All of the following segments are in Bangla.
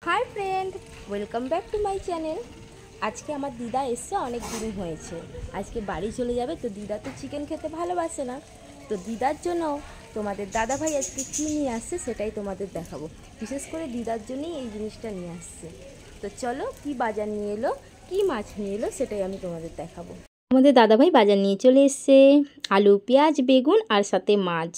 Hi friend, welcome back to my channel. আজকে আমার দিদা এসছে, অনেক দিন হয়েছে। আজকে বাড়ি চলে যাবে, তো দিদা তো চিকেন খেতে ভালোবাসে না। তো দিদার জন্য তোমাদের দাদাভাই আজকে কী নিয়ে আসছে সেটাই তোমাদের দেখাবো। বিশেষ করে দিদার জন্যই এই জিনিসটা নিয়ে আসছে। তো চলো, কি বাজার নিয়ে এলো, কি মাছ নিয়ে এলো সেটাই আমি তোমাদের দেখাবো। আমাদের দাদাভাই বাজার নিয়ে চলে এসছে আলু, পেঁয়াজ, বেগুন আর সাথে মাছ।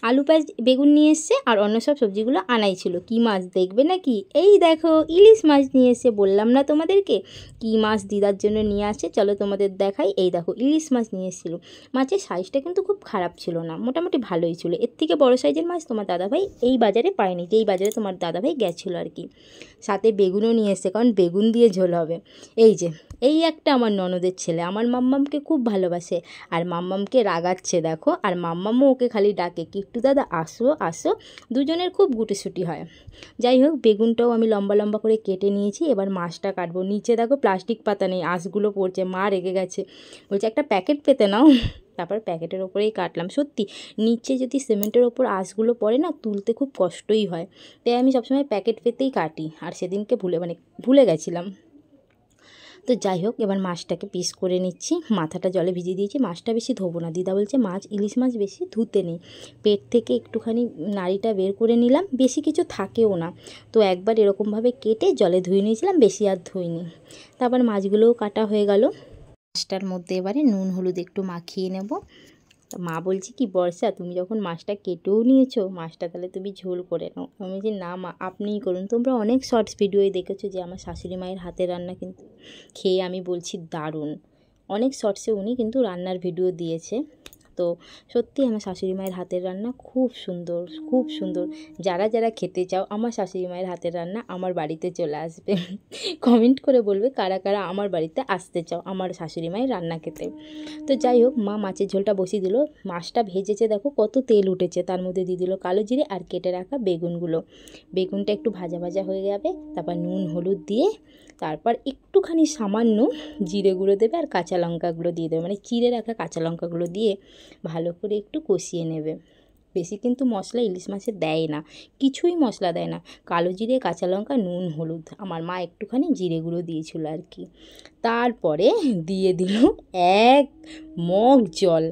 আলু, পেঁয়াজ, বেগুন নিয়ে এসছে আর অন্য সব সবজিগুলো আনাই ছিল। কী মাছ দেখবে নাকি? এই দেখো, ইলিশ মাছ নিয়ে এসে, বললাম না তোমাদেরকে কী মাছ দিদার জন্য নিয়ে আসে। চলো তোমাদের দেখাই। এই দেখো, ইলিশ মাছ নিয়ে এসেছিলো। মাছের সাইজটা কিন্তু খুব খারাপ ছিল না, মোটামুটি ভালোই ছিল। এর থেকে বড় সাইজের মাছ তোমার দাদাভাই এই বাজারে পায়নি, যেই বাজারে তোমার দাদাভাই গেছিলো আর কি। সাথে বেগুনও নিয়ে এসছে, কারণ বেগুন দিয়ে ঝোল হবে। এই একটা আমার ননদের ছেলে আমার মাম্মামকে খুব ভালোবাসে, আর মাম্মামকে রাগাচ্ছে দেখো। আর মাম্মামও ওকে খালি ডাকে, কিট্টু দাদা আসো আসো। দুজনের খুব গুটিসুটি হয়। যাই হোক, বেগুনটাও আমি লম্বা লম্বা করে কেটে নিয়েছি। এবার মাছটা কাটবো। নিচে দেখো প্লাস্টিক পাতা নেই, আঁশগুলো পড়ছে। মা রেগে গেছে, বলছে একটা প্যাকেট পেতে নাও। তারপর প্যাকেটের ওপরেই কাটলাম। সত্যি, নিচে যদি সিমেন্টের ওপর আঁশগুলো পড়ে না, তুলতে খুব কষ্টই হয়। তাই আমি সবসময় প্যাকেট পেতেই কাটি। আর সেদিনকে ভুলে গেছিলাম। তো যাই হোক, এবার মাছটাকে পিস করে নিচ্ছি। মাথাটা জলে ভিজিয়ে দিয়েছি। মাছটা বেশি ধোবো না, দিদা বলছে ইলিশ মাছ বেশি ধুতে নেই। পেট থেকে একটুখানি নাড়িটা বের করে নিলাম, বেশি কিছু থাকেও না। তো একবার এরকমভাবে কেটে জলে ধুয়ে নিয়েছিলাম, বেশি আর ধুইনি। তারপর মাছগুলোও কাটা হয়ে গেল। মাছটার মধ্যে এবারে নুন হলুদ একটু মাখিয়ে নেব। তা মা বলছে কি, বর্ষা তুমি যখন মাছটা কেটেও নিয়েছো, মাছটা তাহলে তুমি ঝোল করে নাও। আমি বলছি না মা, আপনিই করুন। তোমরা অনেক শর্টস ভিডিওয়ে দেখেছো যে আমার শাশুড়ি মায়ের হাতের রান্না কিন্তু খেয়ে আমি বলছি দারুণ। অনেক শর্টসে উনি কিন্তু রান্নার ভিডিও দিয়েছে। তো সত্যি আমার শাশুড়ি মায়ের হাতের রান্না খুব সুন্দর, খুব সুন্দর। যারা যারা খেতে চাও আমার শাশুড়ি মায়ের হাতের রান্না, আমার বাড়িতে চলে আসবে। কমেন্ট করে বলবে কারা কারা আমার বাড়িতে আসতে চাও আমার শাশুড়ি মায়ের রান্না খেতে। তো যাই হোক, মা মাছের ঝোলটা বসিয়ে দিল। মাছটা ভেজেছে দেখো, কত তেল উঠেছে। তার মধ্যে দিয়ে দিল কালো জিরে আর কেটে রাখা বেগুনগুলো। বেগুনটা একটু ভাজা ভাজা হয়ে যাবে, তারপর নুন হলুদ দিয়ে, তারপর একটুখানি সামান্য জিরে গুঁড়ো দেবে আর কাঁচা লঙ্কাগুলো দিয়ে দেবে, মানে চিড়ে রাখা কাঁচা লঙ্কাগুলো দিয়ে ভালো করে একটু কষিয়ে নেবে। বেশি কিন্তু মশলা ইলিশ মাছে দেয় না, কিছুই মশলা দেয় না। কালো জিরে, কাঁচা লঙ্কা, নুন হলুদ। আমার মা একটুখানি জিরে গুঁড়ো দিয়েছিল আর কি। তারপরে দিয়ে দিল 1 মগ জল,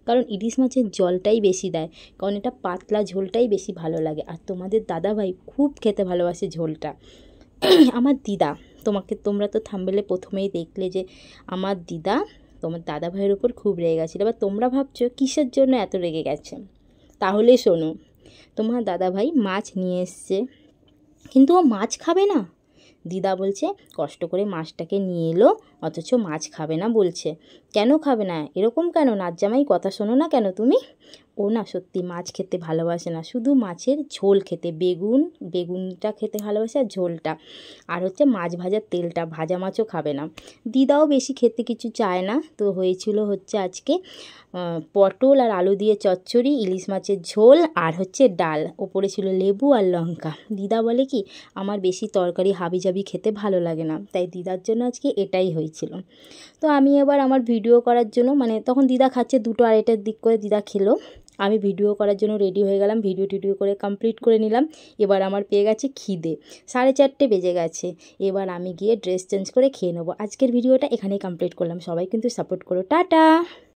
কারণ ইলিশ মাছের জলটাই বেশি দেয়, কারণ এটা পাতলা ঝোলটাই বেশি ভালো লাগে। আর তোমাদের দাদাভাই খুব খেতে ভালোবাসে ঝোলটা। আমার দিদা, তোমরা তো থাম্বনেলে প্রথমেই দেখলে যে আমার দিদা তোমার দাদাভাইয়ের ওপর খুব রেগে গেছিলো। এবার তোমরা ভাবছো কিসের জন্য এত রেগে গেছে। তাহলে শোনো, তোমার দাদাভাই মাছ নিয়ে এসছে, কিন্তু ও মাছ খাবে না। দিদা বলছে কষ্ট করে মাছটাকে নিয়ে এলো, অথচ মাছ খাবে না বলছে। কেন খাবে না? এরকম কেন? নাচ জামাই কথা শোনো না কেন তুমি? ও না সত্যি মাছ খেতে ভালোবাসে না, শুধু মাছের ঝোল খেতে, বেগুনটা খেতে ভালোবাসে আর ঝোলটা, আর হচ্ছে মাছ ভাজার তেলটা। ভাজা মাছও খাবে না। দিদাও বেশি খেতে কিছু চায় না। তো হয়েছিল হচ্ছে আজকে পটল আর আলু দিয়ে চচ্চড়ি, ইলিশ মাছের ঝোল আর হচ্ছে ডাল, ওপরে ছিল লেবু আর লঙ্কা। দিদা বলে কি, আমার বেশি তরকারি হাবিজাবি খেতে ভালো লাগে না, তাই দিদার জন্য আজকে এটাই হয়েছিল। তো আমি এবার আমার ভিডিও করার জন্য, মানে তখন দিদা খাচ্ছে, 2টো 2:30টার দিক করে দিদা খেলো। আমি ভিডিও করার জন্য রেডি হয়ে গেলাম, ভিডিও করে কমপ্লিট করে নিলাম। এবার আমার পেয়ে গেছে খিদে, 4:30 বেজে গেছে। এবার আমি গিয়ে ড্রেস চেঞ্জ করে খেয়ে নেবো। আজকের ভিডিওটা এখানেই কমপ্লিট করলাম। সবাই কিন্তু সাপোর্ট করো। টাটা।